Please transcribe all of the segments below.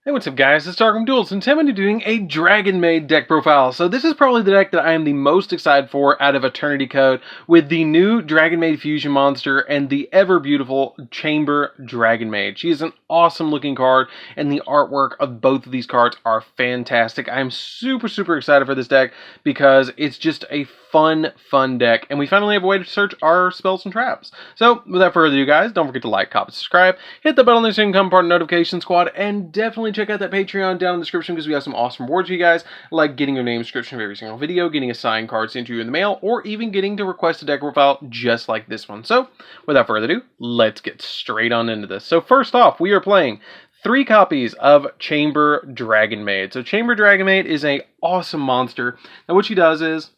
Hey, what's up guys, it's DarkArmedDuelist, and today I'm going to be doing a Dragonmaid deck profile. So this is probably the deck that I am the most excited for out of Eternity Code, with the new Dragonmaid fusion monster and the ever beautiful Chamber Dragonmaid. She is an awesome looking card, and the artwork of both of these cards are fantastic. I am super excited for this deck because it's just a fun deck, and we finally have a way to search our spells and traps. So without further ado guys, don't forget to like, comment, subscribe, hit the bell on the screen, become part of the notification squad, and definitely check out that Patreon down in the description because we have some awesome rewards for you guys, like getting your name description of every single video, getting a signed card sent to you in the mail, or even getting to request a deck profile just like this one. So without further ado, let's get straight on into this. So first off, we are playing 3 copies of Chamber Dragonmaid. So Chamber Dragonmaid is an awesome monster. Now what she does is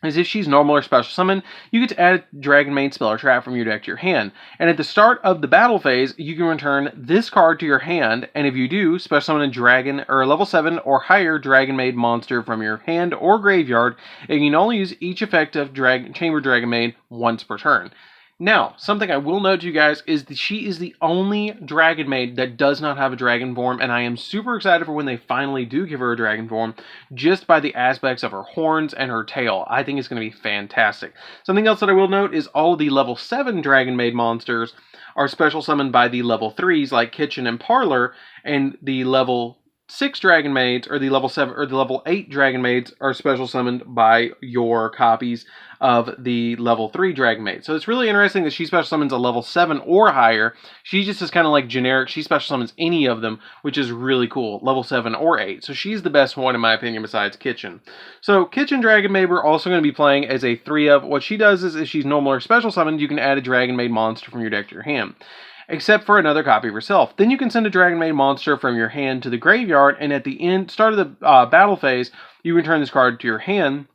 if she's normal or special summon, you get to add a Dragonmaid spell or trap from your deck to your hand. And at the start of the battle phase, you can return this card to your hand, and if you do, special summon a dragon or a level 7 or higher Dragonmaid monster from your hand or graveyard, and you can only use each effect of Chamber Dragonmaid once per turn. Now, something I will note to you guys is that she is the only Dragonmaid that does not have a dragon form, and I am super excited for when they finally do give her a dragon form, just by the aspects of her horns and her tail. I think it's going to be fantastic. Something else that I will note is all of the level 7 Dragonmaid monsters are special summoned by the level 3s like Kitchen and Parlor, and the level 6 Dragonmaids or the level 7 or the level 8 Dragonmaids are special summoned by your copies of the level 3 Dragonmaid. So it's really interesting that she special summons a level 7 or higher. She just is kind of like generic. She special summons any of them, which is really cool, level 7 or 8. So she's the best one in my opinion besides Kitchen. So Kitchen Dragonmaid we're also going to be playing as a 3 of. What she does is if she's normal or special summoned, you can add a Dragonmaid monster from your deck to your hand, except for another copy of herself. Then you can send a Dragonmaid monster from your hand to the graveyard, and at the start of the battle phase, you return this card to your hand.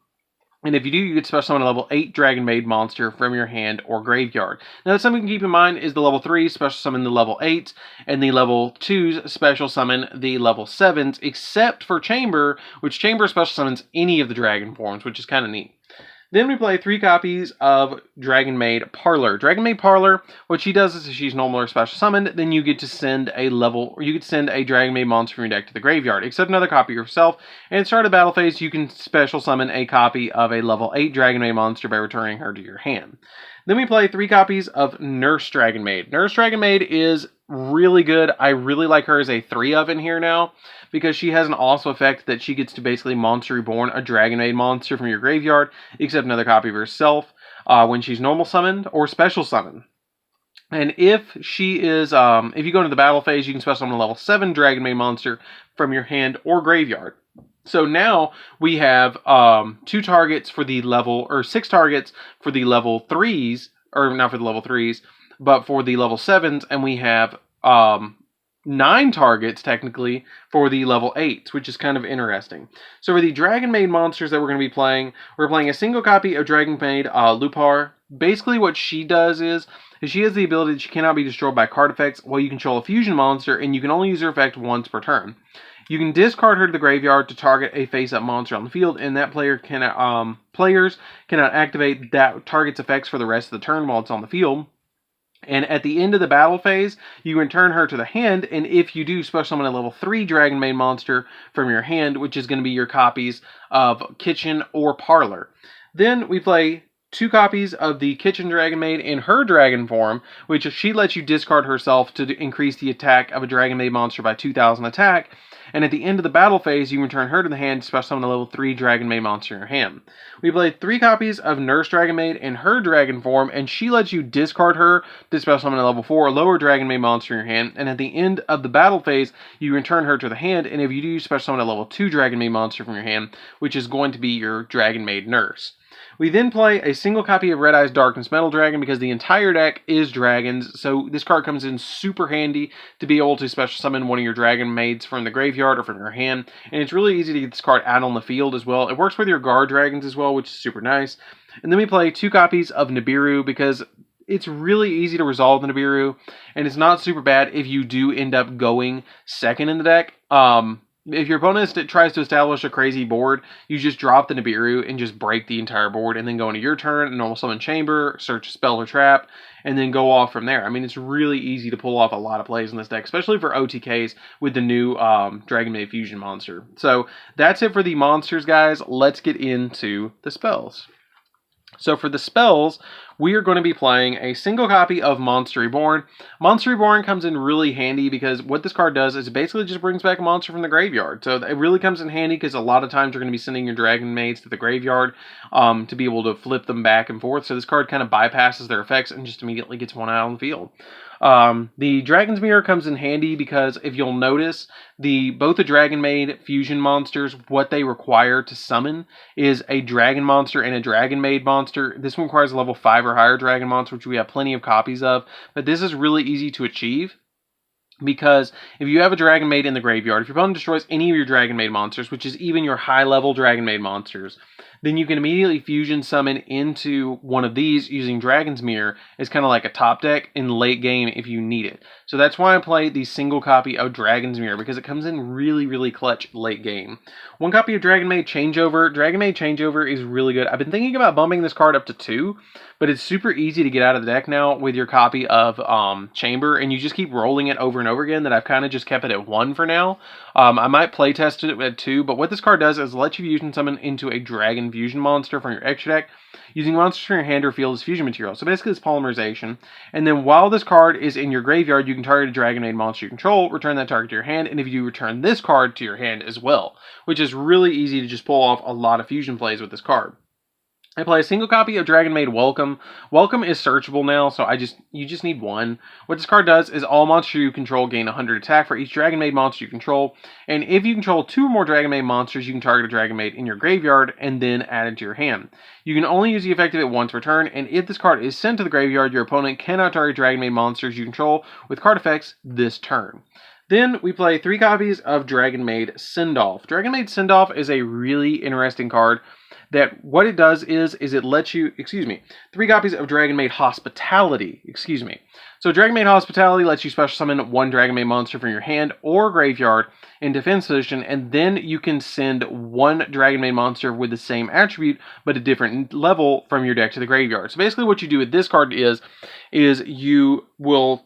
And if you do, you get special summon a level 8 Dragonmaid monster from your hand or graveyard. Now, that's something to keep in mind is the level 3 special summon the level 8s, and the level 2s special summon the level 7s, except for Chamber, which Chamber special summons any of the dragon forms, which is kind of neat. Then we play 3 copies of Dragonmaid Parlor. Dragonmaid Parlor, what she does is if she's normal or special summoned, then you get to send a Dragonmaid monster from your deck to the graveyard, except another copy yourself. And at the start of the battle phase, you can special summon a copy of a level 8 Dragonmaid monster by returning her to your hand. Then we play 3 copies of Nurse Dragonmaid. Nurse Dragonmaid is really good. I really like her as a 3 of in here now, because she has an awesome effect that she gets to basically Monster Reborn a Dragonmaid monster from your graveyard, except another copy of herself, when she's normal summoned or special summoned. And if she is, if you go into the battle phase, you can special summon a level 7 Dragonmaid monster from your hand or graveyard. So now we have 2 targets for the level, or 6 targets for the level 3s, or not for the level 3s, but for the level 7s, and we have 9 targets, technically, for the level 8s, which is kind of interesting. So for the Dragonmaid monsters that we're going to be playing, we're playing a single copy of Dragonmaid Lupar. Basically what she does is she has the ability that she cannot be destroyed by card effects while you control a fusion monster, and you can only use her effect once per turn. You can discard her to the graveyard to target a face-up monster on the field, and that players cannot activate that target's effects for the rest of the turn while it's on the field. And at the end of the battle phase, you return her to the hand, and if you do, special summon a level 3 Dragonmaid monster from your hand, which is going to be your copies of Kitchen or Parlor. Then we play 2 copies of the Kitchen Dragonmaid in her dragon form, which she lets you discard herself to increase the attack of a Dragonmaid monster by 2,000 attack. And at the end of the battle phase, you return her to the hand to special summon a level 3 Dragonmaid monster in your hand. We played 3 copies of Nurse Dragonmaid in her dragon form, and she lets you discard her to special summon a level 4 or lower Dragonmaid monster in your hand. And at the end of the battle phase, you return her to the hand, and if you do, you special summon a level 2 Dragonmaid monster from your hand, which is going to be your Dragonmaid Nurse. We then play a single copy of Red Eye's Darkness Metal Dragon because the entire deck is dragons, so this card comes in super handy to be able to special summon one of your Dragonmaids from the graveyard or from your hand, and it's really easy to get this card out on the field as well. It works with your guard dragons as well, which is super nice. And then we play 2 copies of Nibiru because it's really easy to resolve the Nibiru, and it's not super bad if you do end up going second in the deck. if your opponent tries to establish a crazy board, you just drop the Nibiru and just break the entire board, and then go into your turn, normal summon Chamber, search a spell or trap, and then go off from there. I mean, it's really easy to pull off a lot of plays in this deck, especially for OTKs with the new Dragonmaid Fusion monster. So that's it for the monsters, guys. Let's get into the spells. So for the spells, we are going to be playing a single copy of Monster Reborn. Monster Reborn comes in really handy because what this card does is it basically just brings back a monster from the graveyard. So it really comes in handy because a lot of times you're going to be sending your Dragon Maids to the graveyard to be able to flip them back and forth. So this card kind of bypasses their effects and just immediately gets one out on the field. The Dragon's Mirror comes in handy because if you'll notice, both the Dragonmaid fusion monsters, what they require to summon is a Dragon monster and a Dragonmaid monster. This one requires a level 5 or higher Dragon monster, which we have plenty of copies of, but this is really easy to achieve. Because if you have a Dragonmaid in the graveyard, if your opponent destroys any of your Dragonmaid monsters, which is even your high-level Dragonmaid monsters, then you can immediately fusion summon into one of these using Dragon's Mirror as kind of like a top deck in late game if you need it. So that's why I play the single copy of Dragon's Mirror, because it comes in really, really clutch late game. One copy of Dragonmaid Changeover. Dragonmaid Changeover is really good. I've been thinking about bumping this card up to 2, but it's super easy to get out of the deck now with your copy of Chamber, and you just keep rolling it over and over again, that I've kind of just kept it at 1 for now. I might play test it at 2, but what this card does is let you fusion summon into a Dragon Fusion monster from your extra deck using monsters from your hand or field as fusion material. So basically it's polymerization. And then while this card is in your graveyard, you can target a Dragonmaid monster you control, return that target to your hand, and if you return this card to your hand as well, which is really easy to just pull off a lot of fusion plays with this card. I play a single copy of Dragonmaid Welcome. Welcome is searchable now, so you just need 1. What this card does is all monsters you control gain 100 attack for each Dragonmaid monster you control, and if you control 2 or more Dragonmaid monsters, you can target a Dragonmaid in your graveyard and then add it to your hand. You can only use the effective at once per turn, and if this card is sent to the graveyard, your opponent cannot target Dragonmaid monsters you control with card effects this turn. Then we play 3 copies of Dragonmaid Sendoff. Dragonmaid Sendoff is a really interesting card that what it does is it lets you, 3 copies of Dragonmaid Hospitality, So Dragonmaid Hospitality lets you special summon 1 Dragonmaid monster from your hand or graveyard in defense position, and then you can send 1 Dragonmaid monster with the same attribute, but a different level from your deck to the graveyard. So basically what you do with this card is you will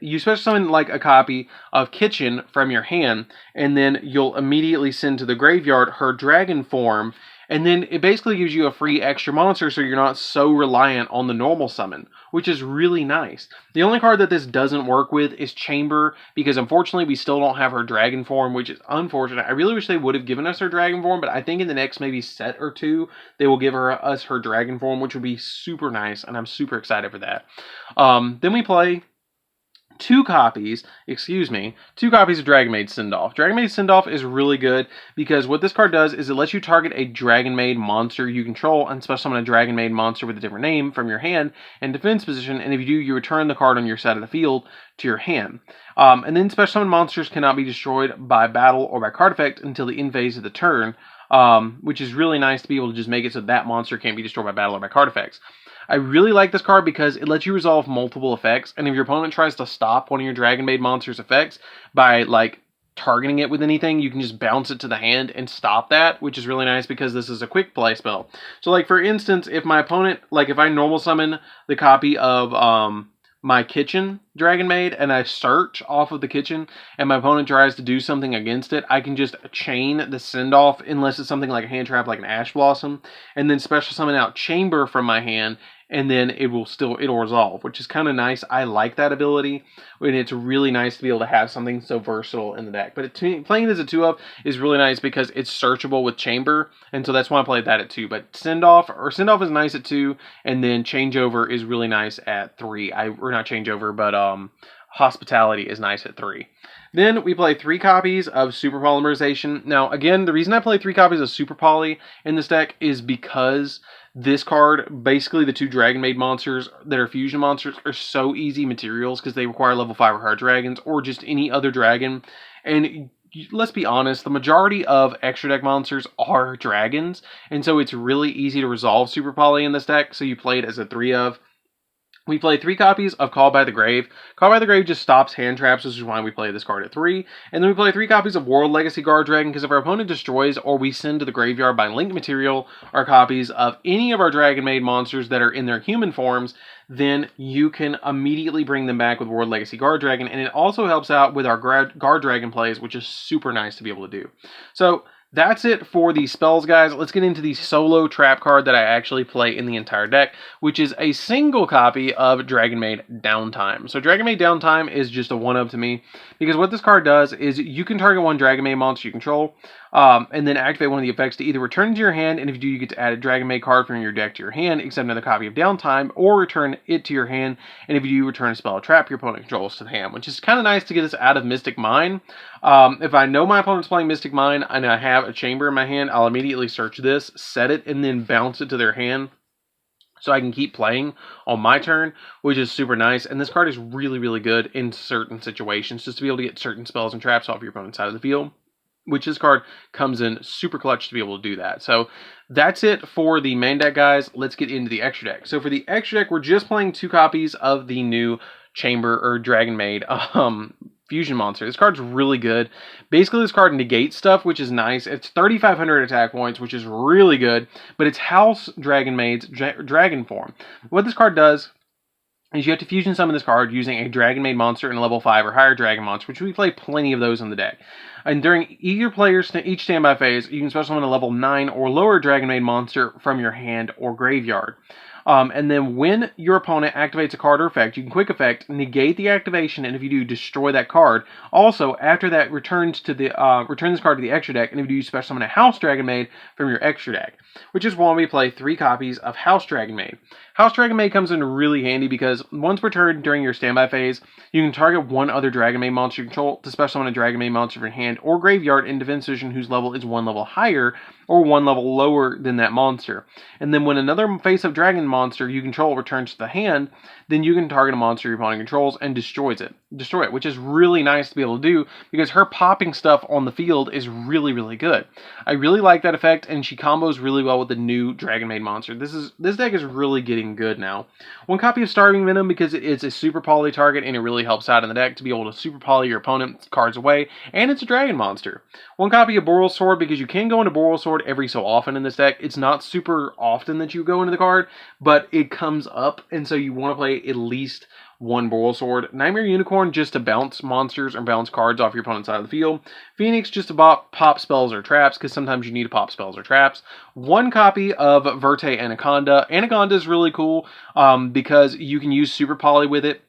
you special summon like a copy of Kitchen from your hand, and then you'll immediately send to the graveyard her dragon form, and then it basically gives you a free extra monster so you're not so reliant on the normal summon, which is really nice. The only card that this doesn't work with is Chamber, because unfortunately we still don't have her dragon form, which is unfortunate. I really wish they would have given us her dragon form, but I think in the next maybe set or 2, they will give us her dragon form, which would be super nice, and I'm super excited for that. Then we play 2 copies of Dragonmaid Sendoff. Dragonmaid Sendoff is really good because what this card does is it lets you target a Dragonmaid monster you control and special summon a Dragonmaid monster with a different name from your hand in defense position, and if you do, you return the card on your side of the field to your hand. And then special summon monsters cannot be destroyed by battle or by card effect until the end phase of the turn, which is really nice to be able to just make it so that monster can't be destroyed by battle or by card effects. I really like this card because it lets you resolve multiple effects, and if your opponent tries to stop one of your Dragonmaid monster's effects by targeting it with anything, you can just bounce it to the hand and stop that, which is really nice because this is a quick play spell. So for instance, if my opponent, if I normal summon the copy of my Kitchen Dragonmaid and I search off of the Kitchen and my opponent tries to do something against it, I can just chain the Sendoff unless it's something like a hand trap like an Ash Blossom, and then special summon out Chamber from my hand, and then it'll resolve, which is kind of nice. I like that ability, and it's really nice to be able to have something so versatile in the deck. But playing it as a 2-of is really nice because it's searchable with Chamber, and so that's why I played that at 2. But Sendoff is nice at 2, and then Changeover is really nice at 3. Or not Changeover, but Hospitality is nice at 3. Then we play 3 copies of Super Polymerization. Now, again, the reason I play 3 copies of Super Poly in this deck is because this card, basically the 2 Dragonmaid monsters that are fusion monsters, are so easy materials because they require level 5 or higher dragons or just any other dragon. And let's be honest, the majority of extra deck monsters are dragons, and so it's really easy to resolve Super Poly in this deck, so you play it as a 3-of. We play 3 copies of Call by the Grave. Call by the Grave just stops hand traps, which is why we play this card at 3. And then we play 3 copies of World Legacy Guard Dragon, because if our opponent destroys or we send to the graveyard by linked material our copies of any of our Dragonmaid monsters that are in their human forms, then you can immediately bring them back with World Legacy Guard Dragon. And it also helps out with our Guard Dragon plays, which is super nice to be able to do. So that's it for the spells, guys. Let's get into the solo trap card that I actually play in the entire deck, which is a single copy of Dragonmaid Downtime. So Dragonmaid Downtime is just a 1-up to me, because what this card does is you can target one Dragonmaid monster you control, and then activate one of the effects to either return it to your hand, and if you do, you get to add a Dragonmaid card from your deck to your hand, except another copy of Downtime, or return it to your hand, and if you do, return a spell or trap your opponent controls to the hand, which is kind of nice to get us out of Mystic Mine. If I know my opponent's playing Mystic Mine, and I have a chamber in my hand, I'll immediately search this, set it, and then bounce it to their hand, so I can keep playing on my turn, which is super nice. And this card is really, really good in certain situations, just to be able to get certain spells and traps off your opponent's side of the field, which this card comes in super clutch to be able to do that. So that's it for the main deck, guys. Let's get into the extra deck. So for the extra deck, we're just playing 2 copies of the new Chamber or Dragonmaid fusion monster. This card's really good. Basically, this card negates stuff, which is nice. It's 3,500 attack points, which is really good, but it's House Dragonmaid's dragon form. What this card does is you have to fusion summon this card using a Dragonmaid monster and a level 5 or higher dragon monster, which we play plenty of those in the deck. And during either player's each standby phase, you can special summon a level 9 or lower Dragonmaid monster from your hand or graveyard. And then when your opponent activates a card or effect, you can quick effect, negate the activation, and if you do, destroy that card. Also, after that, return this card to the extra deck, and if you do, you special summon a House Dragonmaid from your extra deck, which is why we play 3 copies of House Dragonmaid. House Dragonmaid comes in really handy because once returned during your standby phase, you can target one other Dragonmaid monster you control to special summon a Dragonmaid monster from your hand or graveyard in defense position whose level is 1 level higher or 1 level lower than that monster. And then when another face-up dragon monster you control returns to the hand, then you can target a monster your opponent controls and destroy it, which is really nice to be able to do because her popping stuff on the field is really, really good. I really like that effect, and she combos really well with the new Dragonmaid monster. This deck is really getting good now. 1 copy of Starving Venom because it's a super poly target and it really helps out in the deck to be able to super poly your opponent's cards away, and it's a dragon monster. 1 copy of Boral Sword because you can go into Boral Sword every so often in this deck. It's not super often that you go into the card, but it comes up, and so you want to play at least 1 Boral Sword. Nightmare Unicorn just to bounce monsters or bounce cards off your opponent's side of the field. Phoenix just to pop spells or traps, because sometimes you need to pop spells or traps. 1 copy of Verte Anaconda. Anaconda is really cool because you can use Super Poly with it,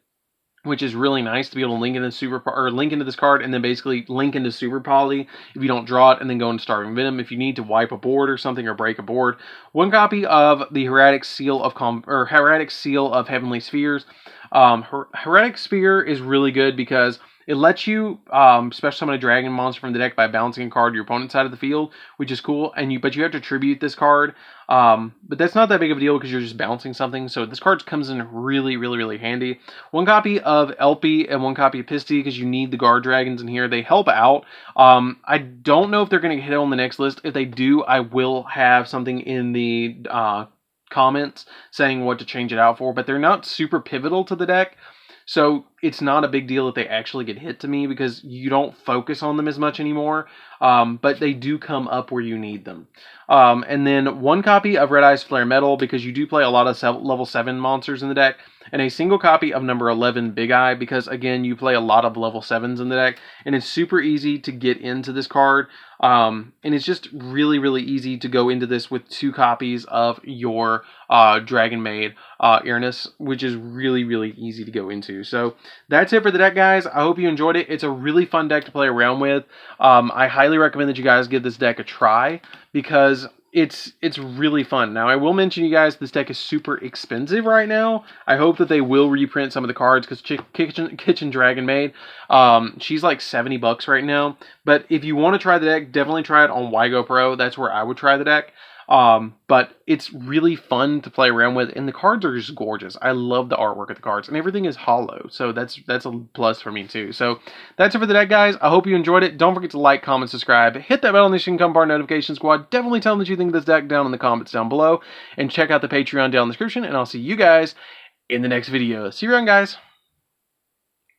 which is really nice to be able to link into this card and then basically link into Super Poly if you don't draw it, and then go into Starving Venom if you need to wipe a board or something or break a board. 1 copy of the Hieratic Seal of Heavenly Spheres. Hieratic Sphere is really good because it lets you special summon a dragon monster from the deck by bouncing a card to your opponent's side of the field, which is cool. But you have to tribute this card. But that's not that big of a deal because you're just bouncing something. So this card comes in really, really, really handy. 1 copy of Elpie and 1 copy of Pisty because you need the guard dragons in here. They help out. I don't know if they're going to hit on the next list. If they do, I will have something in the comments saying what to change it out for, but they're not super pivotal to the deck, so it's not a big deal if they actually get hit to me because you don't focus on them as much anymore, but they do come up where you need them. And then 1 copy of Red Eyes Flare Metal because you do play a lot of level 7 monsters in the deck, and a single copy of number 11 Big Eye because again you play a lot of level 7s in the deck, and it's super easy to get into this card, and it's just really, really easy to go into this with 2 copies of your Dragonmaid Earnest, which is really, really easy to go into. So that's it for the deck, guys. I hope you enjoyed it. It's a really fun deck to play around with. I highly recommend that you guys give this deck a try because it's really fun. Now, I will mention you guys, this deck is super expensive right now. I hope that they will reprint some of the cards because Kitchen Dragonmaid, she's like $70 right now. But if you want to try the deck, definitely try it on Yugioh Pro. That's where I would try the deck. But it's really fun to play around with, and the cards are just gorgeous. I love the artwork of the cards, and everything is hollow, so that's a plus for me too. So that's it for the deck, guys. I hope you enjoyed it. Don't forget to like, comment, subscribe, hit that bell on this, you can become part of our notification squad. Definitely tell them that you think of this deck down in the comments down below, and check out the Patreon down in the description, and I'll see you guys in the next video. See you around, guys.